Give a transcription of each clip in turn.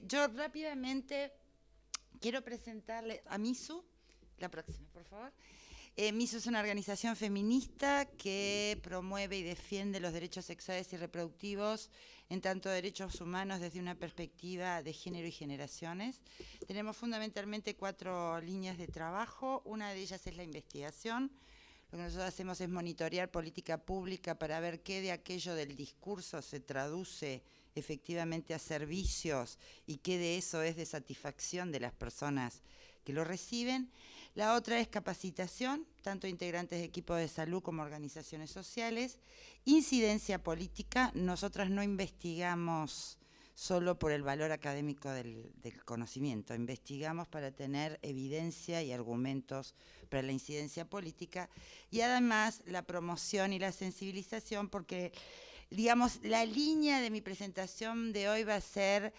Yo rápidamente quiero presentarle a Misu, la próxima, por favor. MISU es una organización feminista que promueve y defiende los derechos sexuales y reproductivos, en tanto derechos humanos desde una perspectiva de género y generaciones. Tenemos fundamentalmente 4 líneas de trabajo. Una de ellas es la investigación. Lo que nosotros hacemos es monitorear política pública para ver qué de aquello del discurso se traduce efectivamente a servicios y qué de eso es de satisfacción de las personas que lo reciben. La otra es capacitación, tanto integrantes de equipos de salud como organizaciones sociales. Incidencia política, nosotras no investigamos solo por el valor académico del conocimiento, investigamos para tener evidencia y argumentos para la incidencia política, y además la promoción y la sensibilización, porque, digamos, la línea de mi presentación de hoy va a ser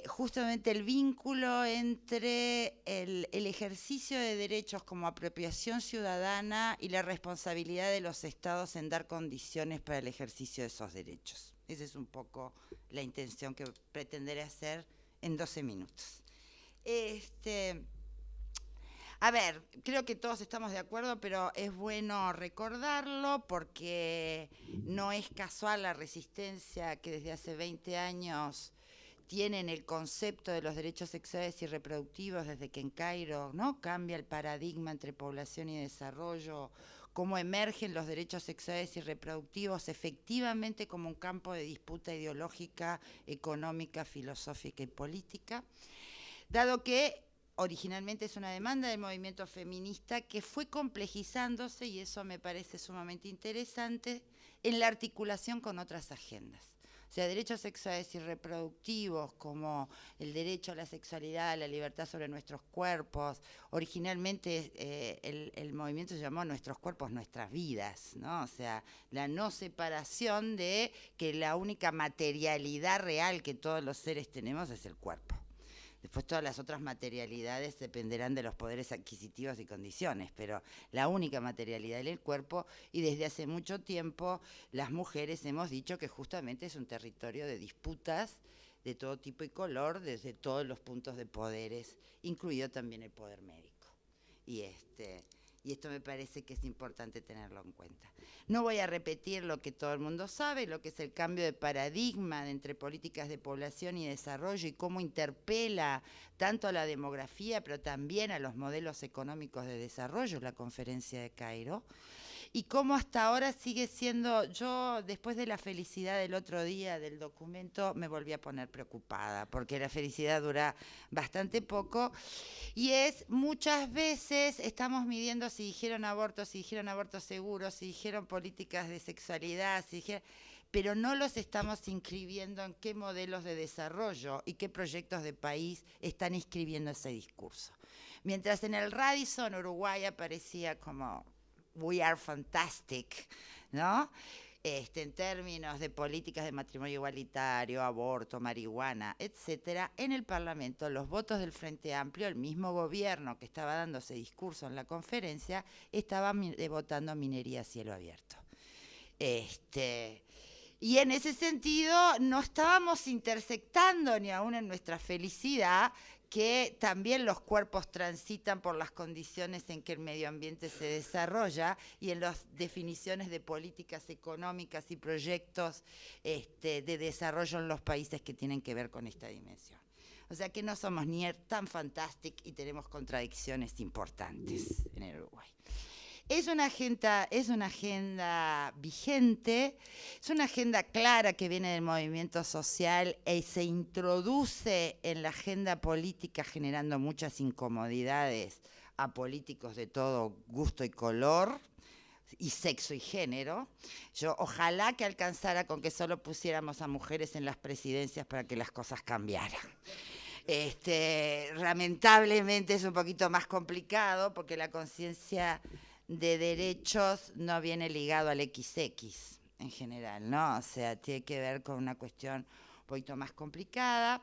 justamente el vínculo entre el ejercicio de derechos como apropiación ciudadana y la responsabilidad de los estados en dar condiciones para el ejercicio de esos derechos. Esa es un poco la intención que pretenderé hacer en 12 minutos. A ver, creo que todos estamos de acuerdo, pero es bueno recordarlo porque no es casual la resistencia que desde hace 20 años tienen el concepto de los derechos sexuales y reproductivos desde que en Cairo, ¿no?, cambia el paradigma entre población y desarrollo, cómo emergen los derechos sexuales y reproductivos efectivamente como un campo de disputa ideológica, económica, filosófica y política, dado que originalmente es una demanda del movimiento feminista que fue complejizándose, y eso me parece sumamente interesante, en la articulación con otras agendas. O sea, derechos sexuales y reproductivos como el derecho a la sexualidad, a la libertad sobre nuestros cuerpos. Originalmente el movimiento se llamó Nuestros cuerpos, nuestras vidas, ¿no? O sea, la no separación de que la única materialidad real que todos los seres tenemos es el cuerpo. Después todas las otras materialidades dependerán de los poderes adquisitivos y condiciones, pero la única materialidad es el cuerpo, y desde hace mucho tiempo las mujeres hemos dicho que justamente es un territorio de disputas de todo tipo y color, desde todos los puntos de poderes, incluido también el poder médico. Y esto me parece que es importante tenerlo en cuenta. No voy a repetir lo que todo el mundo sabe, lo que es el cambio de paradigma entre políticas de población y desarrollo, y cómo interpela tanto a la demografía, pero también a los modelos económicos de desarrollo, la conferencia de Cairo, y cómo hasta ahora sigue siendo. Yo, después de la felicidad del otro día del documento, me volví a poner preocupada, porque la felicidad dura bastante poco, y es, muchas veces estamos midiendo si dijeron aborto seguros, si dijeron políticas de sexualidad, pero no los estamos inscribiendo en qué modelos de desarrollo y qué proyectos de país están inscribiendo ese discurso. Mientras en el Radisson, Uruguay, aparecía como "We are fantastic", ¿no?, en términos de políticas de matrimonio igualitario, aborto, marihuana, etcétera, en el Parlamento los votos del Frente Amplio, el mismo gobierno que estaba dando ese discurso en la conferencia, estaba votando minería a cielo abierto. Y en ese sentido no estábamos intersectando ni aún en nuestra felicidad que también los cuerpos transitan por las condiciones en que el medio ambiente se desarrolla, y en las definiciones de políticas económicas y proyectos de desarrollo en los países que tienen que ver con esta dimensión. O sea que no somos ni tan fantásticos y tenemos contradicciones importantes en el Uruguay. Es una agenda vigente, es una agenda clara que viene del movimiento social y se introduce en la agenda política generando muchas incomodidades a políticos de todo gusto y color, y sexo y género. Yo ojalá que alcanzara con que solo pusiéramos a mujeres en las presidencias para que las cosas cambiaran. Lamentablemente es un poquito más complicado porque la conciencia de derechos no viene ligado al XX en general, ¿no? O sea, tiene que ver con una cuestión un poquito más complicada.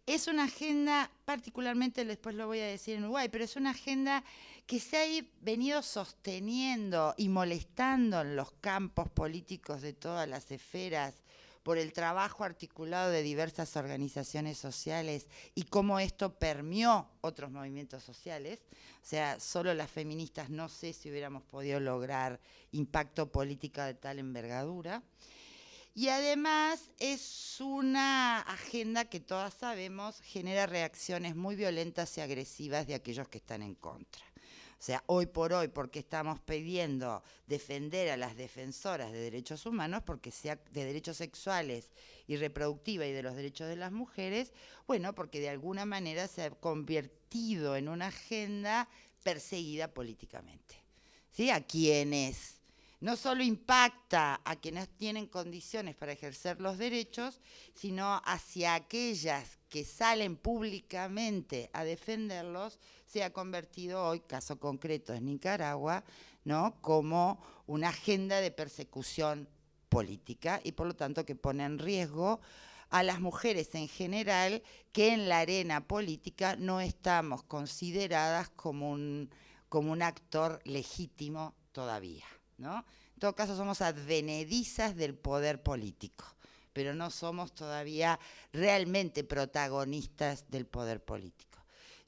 Es una agenda, particularmente, después lo voy a decir en Uruguay, pero es una agenda que se ha venido sosteniendo y molestando en los campos políticos de todas las esferas por el trabajo articulado de diversas organizaciones sociales y cómo esto permeó otros movimientos sociales. O sea, solo las feministas no sé si hubiéramos podido lograr impacto político de tal envergadura. Y además es una agenda que todas sabemos genera reacciones muy violentas y agresivas de aquellos que están en contra. O sea, hoy por hoy, porque estamos pidiendo defender a las defensoras de derechos humanos, porque sea de derechos sexuales y reproductivos y de los derechos de las mujeres, bueno, porque de alguna manera se ha convertido en una agenda perseguida políticamente. ¿Sí? A quienes no solo impacta a quienes tienen condiciones para ejercer los derechos, sino hacia aquellas que salen públicamente a defenderlos, se ha convertido hoy, caso concreto es Nicaragua, ¿no?, como una agenda de persecución política y por lo tanto que pone en riesgo a las mujeres en general, que en la arena política no estamos consideradas como un actor legítimo todavía, ¿no? En todo caso somos advenedizas del poder político, pero no somos todavía realmente protagonistas del poder político.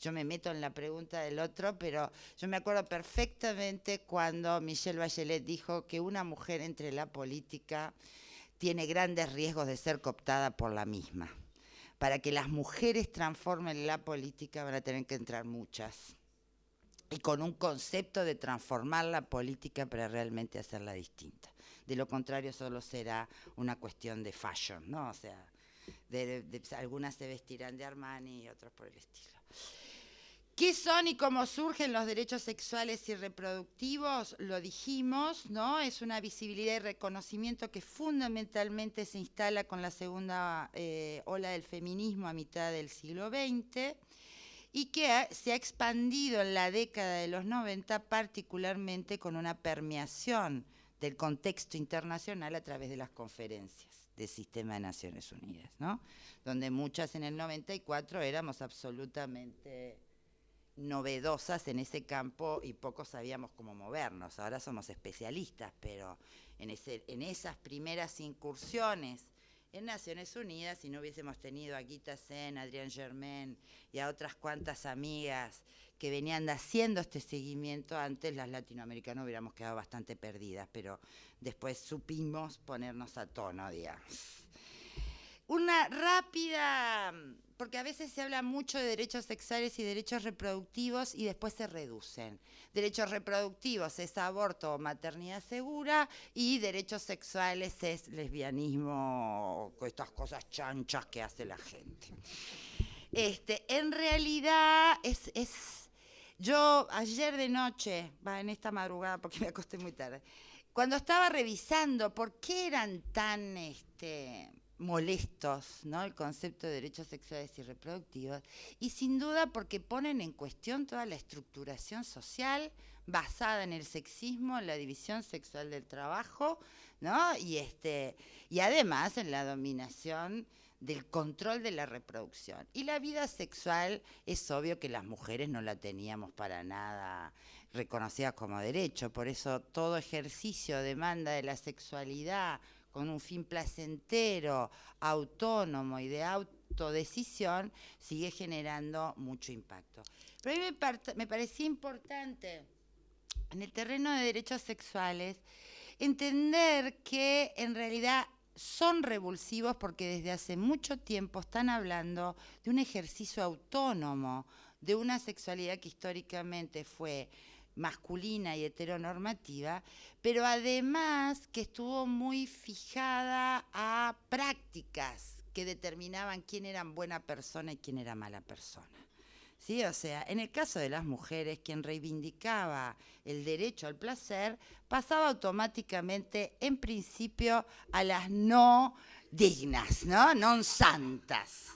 Yo me meto en la pregunta del otro, pero yo me acuerdo perfectamente cuando Michelle Bachelet dijo que una mujer entre la política tiene grandes riesgos de ser cooptada por la misma. Para que las mujeres transformen la política van a tener que entrar muchas. Y con un concepto de transformar la política para realmente hacerla distinta. De lo contrario solo será una cuestión de fashion, ¿no? O sea, algunas se vestirán de Armani y otras por el estilo. ¿Qué son y cómo surgen los derechos sexuales y reproductivos? Lo dijimos, ¿no? Es una visibilidad y reconocimiento que fundamentalmente se instala con la segunda ola del feminismo a mitad del siglo XX y que se ha expandido en la década de los 90, particularmente con una permeación del contexto internacional a través de las conferencias del Sistema de Naciones Unidas, ¿no? Donde muchas en el 94 éramos absolutamente novedosas en ese campo y pocos sabíamos cómo movernos. Ahora somos especialistas, pero en esas primeras incursiones en Naciones Unidas, si no hubiésemos tenido a Guita Sen, a Adrián Germain y a otras cuantas amigas que venían haciendo este seguimiento, antes las latinoamericanas hubiéramos quedado bastante perdidas, pero después supimos ponernos a tono, digamos. Una rápida, porque a veces se habla mucho de derechos sexuales y derechos reproductivos y después se reducen. Derechos reproductivos es aborto o maternidad segura y derechos sexuales es lesbianismo, estas cosas chanchas que hace la gente. En realidad yo ayer de noche, en esta madrugada porque me acosté muy tarde, cuando estaba revisando por qué eran tan molestos, ¿no?, el concepto de derechos sexuales y reproductivos, y sin duda porque ponen en cuestión toda la estructuración social basada en el sexismo, en la división sexual del trabajo, ¿no?, y además en la dominación del control de la reproducción. Y la vida sexual es obvio que las mujeres no la teníamos para nada reconocida como derecho, por eso todo ejercicio o demanda de la sexualidad con un fin placentero, autónomo y de autodecisión, sigue generando mucho impacto. Pero a mí me parecía importante, en el terreno de derechos sexuales, entender que en realidad son revulsivos porque desde hace mucho tiempo están hablando de un ejercicio autónomo, de una sexualidad que históricamente fue masculina y heteronormativa, pero además que estuvo muy fijada a prácticas que determinaban quién era buena persona y quién era mala persona. ¿Sí? O sea, en el caso de las mujeres, quien reivindicaba el derecho al placer pasaba automáticamente, en principio, a las no dignas, ¿no? Non santas.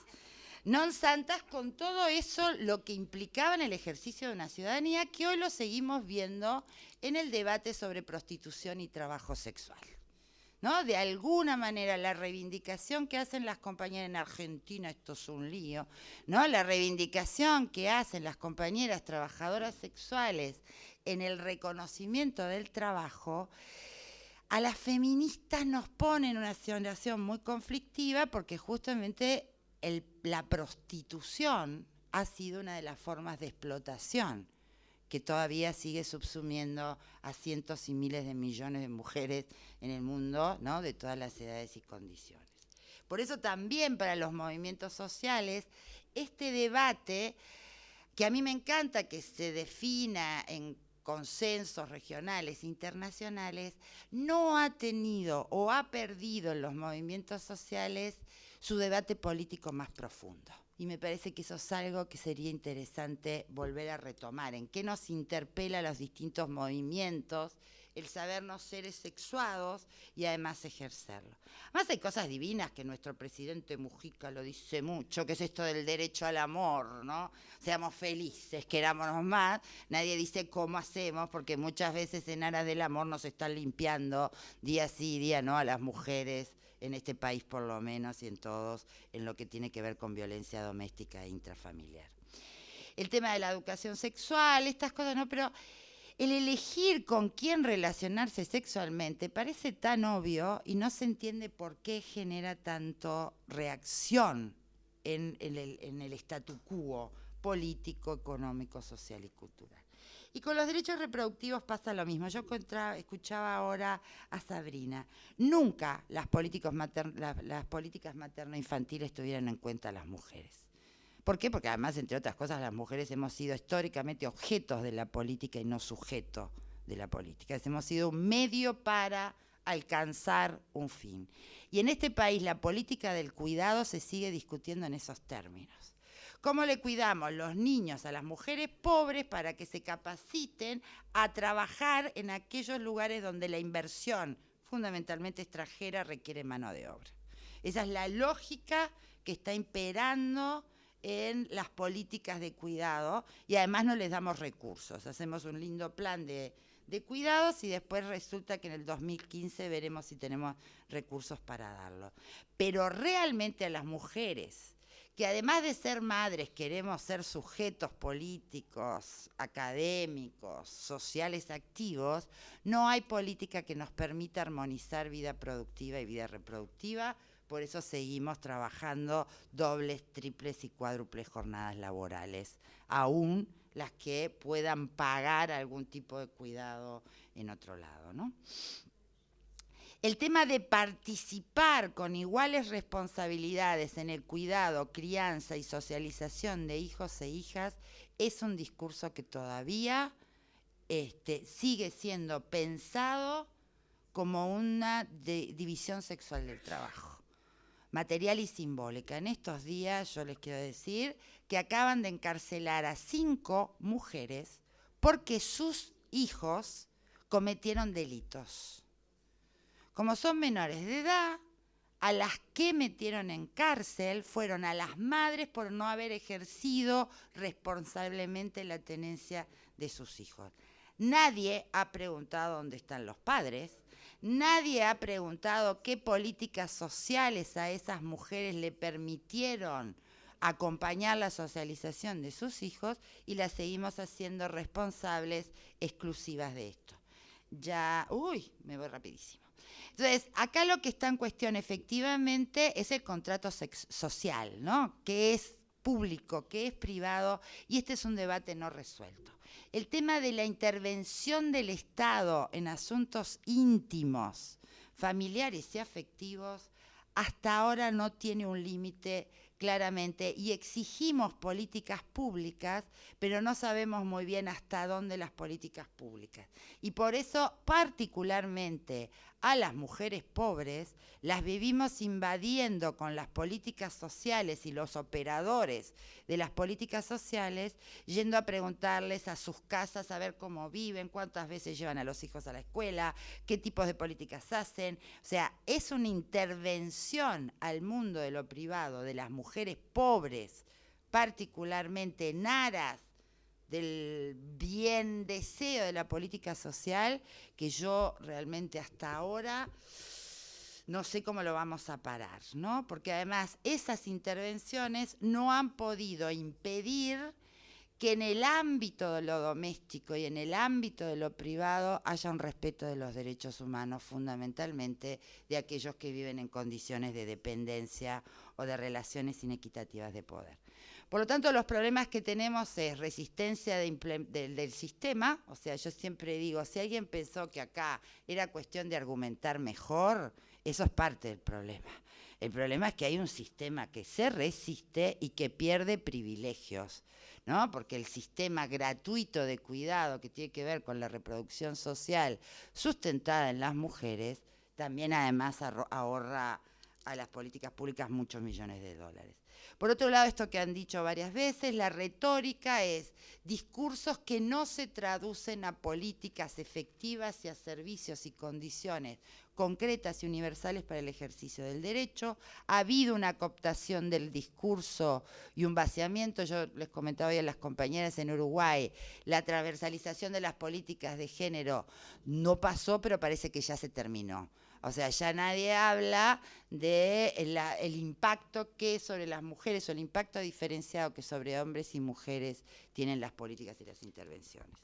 Non santas con todo eso lo que implicaba en el ejercicio de una ciudadanía que hoy lo seguimos viendo en el debate sobre prostitución y trabajo sexual, ¿no? De alguna manera la reivindicación que hacen las compañeras en Argentina, esto es un lío, ¿no? La reivindicación que hacen las compañeras trabajadoras sexuales en el reconocimiento del trabajo a las feministas nos pone en una situación muy conflictiva porque justamente la prostitución ha sido una de las formas de explotación que todavía sigue subsumiendo a cientos y miles de millones de mujeres en el mundo, ¿no?, de todas las edades y condiciones. Por eso también para los movimientos sociales, este debate, que a mí me encanta que se defina en consensos regionales, internacionales, no ha tenido o ha perdido en los movimientos sociales su debate político más profundo. Y me parece que eso es algo que sería interesante volver a retomar, en qué nos interpela a los distintos movimientos, el sabernos seres sexuados y además ejercerlo. Además hay cosas divinas que nuestro presidente Mujica lo dice mucho, que es esto del derecho al amor, ¿no? Seamos felices, querámonos más. Nadie dice cómo hacemos, porque muchas veces en aras del amor nos están limpiando día sí, día no a las mujeres, en este país por lo menos y en todos, en lo que tiene que ver con violencia doméstica e intrafamiliar. El tema de la educación sexual, estas cosas, ¿no? Pero el elegir con quién relacionarse sexualmente parece tan obvio y no se entiende por qué genera tanto reacción en el statu quo político, económico, social y cultural. Y con los derechos reproductivos pasa lo mismo. Yo escuchaba ahora a Sabrina. Nunca las políticas materno-infantiles tuvieron en cuenta a las mujeres. ¿Por qué? Porque además, entre otras cosas, las mujeres hemos sido históricamente objetos de la política y no sujetos de la política. Hemos sido un medio para alcanzar un fin. Y en este país la política del cuidado se sigue discutiendo en esos términos. ¿Cómo le cuidamos los niños a las mujeres pobres para que se capaciten a trabajar en aquellos lugares donde la inversión, fundamentalmente extranjera, requiere mano de obra? Esa es la lógica que está imperando en las políticas de cuidado y además no les damos recursos. Hacemos un lindo plan de cuidados y después resulta que en el 2015 veremos si tenemos recursos para darlo. Pero realmente a las mujeres, que además de ser madres queremos ser sujetos políticos, académicos, sociales activos, no hay política que nos permita armonizar vida productiva y vida reproductiva. Por eso seguimos trabajando dobles, triples y cuádruples jornadas laborales, aún las que puedan pagar algún tipo de cuidado en otro lado, ¿no? El tema de participar con iguales responsabilidades en el cuidado, crianza y socialización de hijos e hijas es un discurso que todavía sigue siendo pensado como una división sexual del trabajo, material y simbólica. En estos días yo les quiero decir que acaban de encarcelar a 5 mujeres porque sus hijos cometieron delitos. Como son menores de edad, a las que metieron en cárcel fueron a las madres por no haber ejercido responsablemente la tenencia de sus hijos. Nadie ha preguntado dónde están los padres, nadie ha preguntado qué políticas sociales a esas mujeres le permitieron acompañar la socialización de sus hijos y las seguimos haciendo responsables exclusivas de esto. Me voy rapidísimo. Entonces, acá lo que está en cuestión efectivamente es el contrato social, ¿no? Que es público, que es privado, y este es un debate no resuelto. El tema de la intervención del Estado en asuntos íntimos, familiares y afectivos, hasta ahora no tiene un límite claramente y exigimos políticas públicas, pero no sabemos muy bien hasta dónde las políticas públicas. Y por eso, particularmente a las mujeres pobres, las vivimos invadiendo con las políticas sociales y los operadores de las políticas sociales, yendo a preguntarles a sus casas a ver cómo viven, cuántas veces llevan a los hijos a la escuela, qué tipos de políticas hacen. O sea, es una intervención al mundo de lo privado de las mujeres pobres, particularmente en aras del bien deseo de la política social, que yo realmente hasta ahora no sé cómo lo vamos a parar, ¿no? Porque además esas intervenciones no han podido impedir que en el ámbito de lo doméstico y en el ámbito de lo privado haya un respeto de los derechos humanos, fundamentalmente de aquellos que viven en condiciones de dependencia o de relaciones inequitativas de poder. Por lo tanto, los problemas que tenemos es resistencia del sistema. O sea, yo siempre digo, si alguien pensó que acá era cuestión de argumentar mejor, eso es parte del problema. El problema es que hay un sistema que se resiste y que pierde privilegios, ¿no? Porque el sistema gratuito de cuidado que tiene que ver con la reproducción social sustentada en las mujeres, también además ahorra a las políticas públicas muchos millones de dólares. Por otro lado, esto que han dicho varias veces, la retórica es discursos que no se traducen a políticas efectivas y a servicios y condiciones concretas y universales para el ejercicio del derecho. Ha habido una cooptación del discurso y un vaciamiento. Yo les comentaba hoy a las compañeras en Uruguay, la transversalización de las políticas de género no pasó, pero parece que ya se terminó. O sea, ya nadie habla del impacto que sobre las mujeres o el impacto diferenciado que sobre hombres y mujeres tienen las políticas y las intervenciones.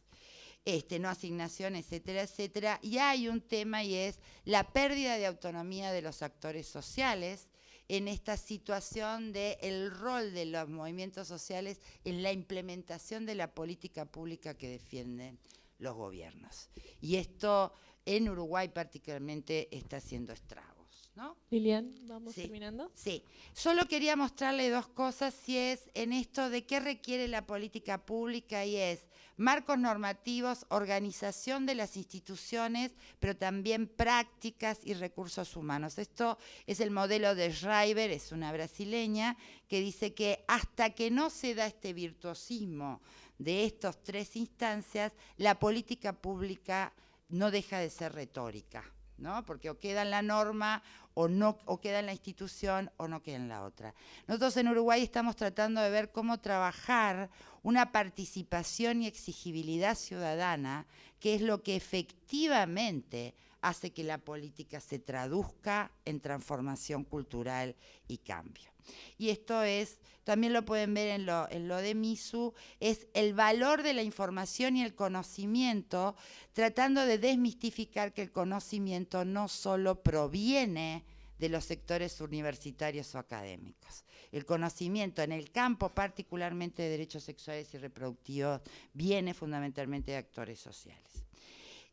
No asignación, etcétera, etcétera. Y hay un tema y es la pérdida de autonomía de los actores sociales en esta situación del rol de los movimientos sociales en la implementación de la política pública que defienden los gobiernos. Y esto en Uruguay particularmente está haciendo estragos, ¿no? Lilian, ¿vamos terminando? Sí, solo quería mostrarle dos cosas, si es en esto de qué requiere la política pública, y es marcos normativos, organización de las instituciones, pero también prácticas y recursos humanos. Esto es el modelo de Schreiber, es una brasileña, que dice que hasta que no se da este virtuosismo de estas tres instancias, la política pública no deja de ser retórica, ¿no? Porque o queda en la norma o queda en la institución o no queda en la otra. Nosotros en Uruguay estamos tratando de ver cómo trabajar una participación y exigibilidad ciudadana, que es lo que efectivamente hace que la política se traduzca en transformación cultural y cambio. Y esto es, también lo pueden ver en lo de Misu, es el valor de la información y el conocimiento, tratando de desmistificar que el conocimiento no solo proviene de los sectores universitarios o académicos. El conocimiento en el campo, particularmente de derechos sexuales y reproductivos, viene fundamentalmente de actores sociales.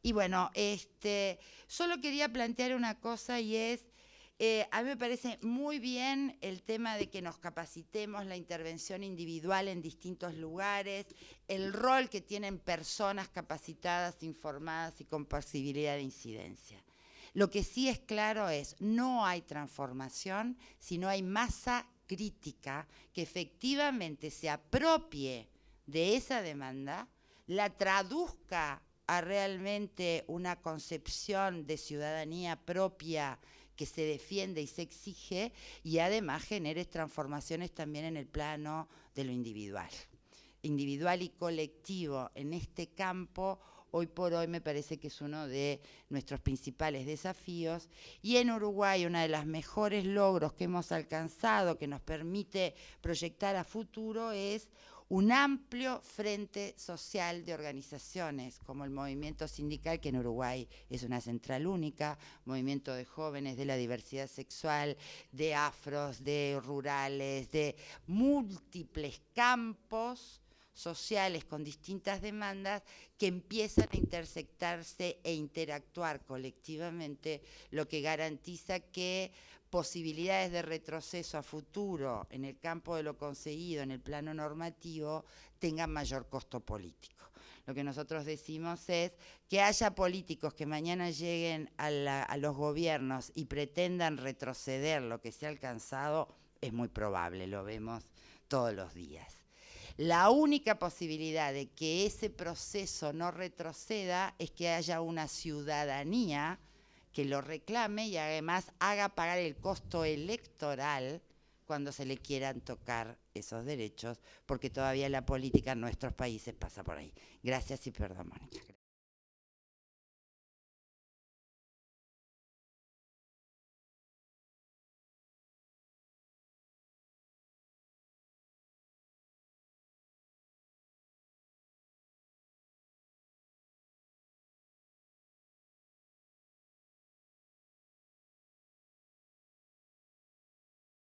Y bueno, solo quería plantear una cosa, y es, a mí me parece muy bien el tema de que nos capacitemos, la intervención individual en distintos lugares, el rol que tienen personas capacitadas, informadas y con posibilidad de incidencia. Lo que sí es claro es, no hay transformación si no hay masa crítica que efectivamente se apropie de esa demanda, la traduzca a realmente una concepción de ciudadanía propia que se defiende y se exige, y además genere transformaciones también en el plano de lo individual y colectivo. En este campo, hoy por hoy me parece que es uno de nuestros principales desafíos, y en Uruguay uno de los mejores logros que hemos alcanzado, que nos permite proyectar a futuro, es un amplio frente social de organizaciones, como el movimiento sindical, que en Uruguay es una central única, movimiento de jóvenes, de la diversidad sexual, de afros, de rurales, de múltiples campos sociales con distintas demandas que empiezan a intersectarse e interactuar colectivamente, lo que garantiza que posibilidades de retroceso a futuro en el campo de lo conseguido en el plano normativo tengan mayor costo político. Lo que nosotros decimos es que haya políticos que mañana lleguen a los gobiernos y pretendan retroceder lo que se ha alcanzado, es muy probable, lo vemos todos los días. La única posibilidad de que ese proceso no retroceda es que haya una ciudadanía que lo reclame y además haga pagar el costo electoral cuando se le quieran tocar esos derechos, porque todavía la política en nuestros países pasa por ahí. Gracias y perdón, Mónica.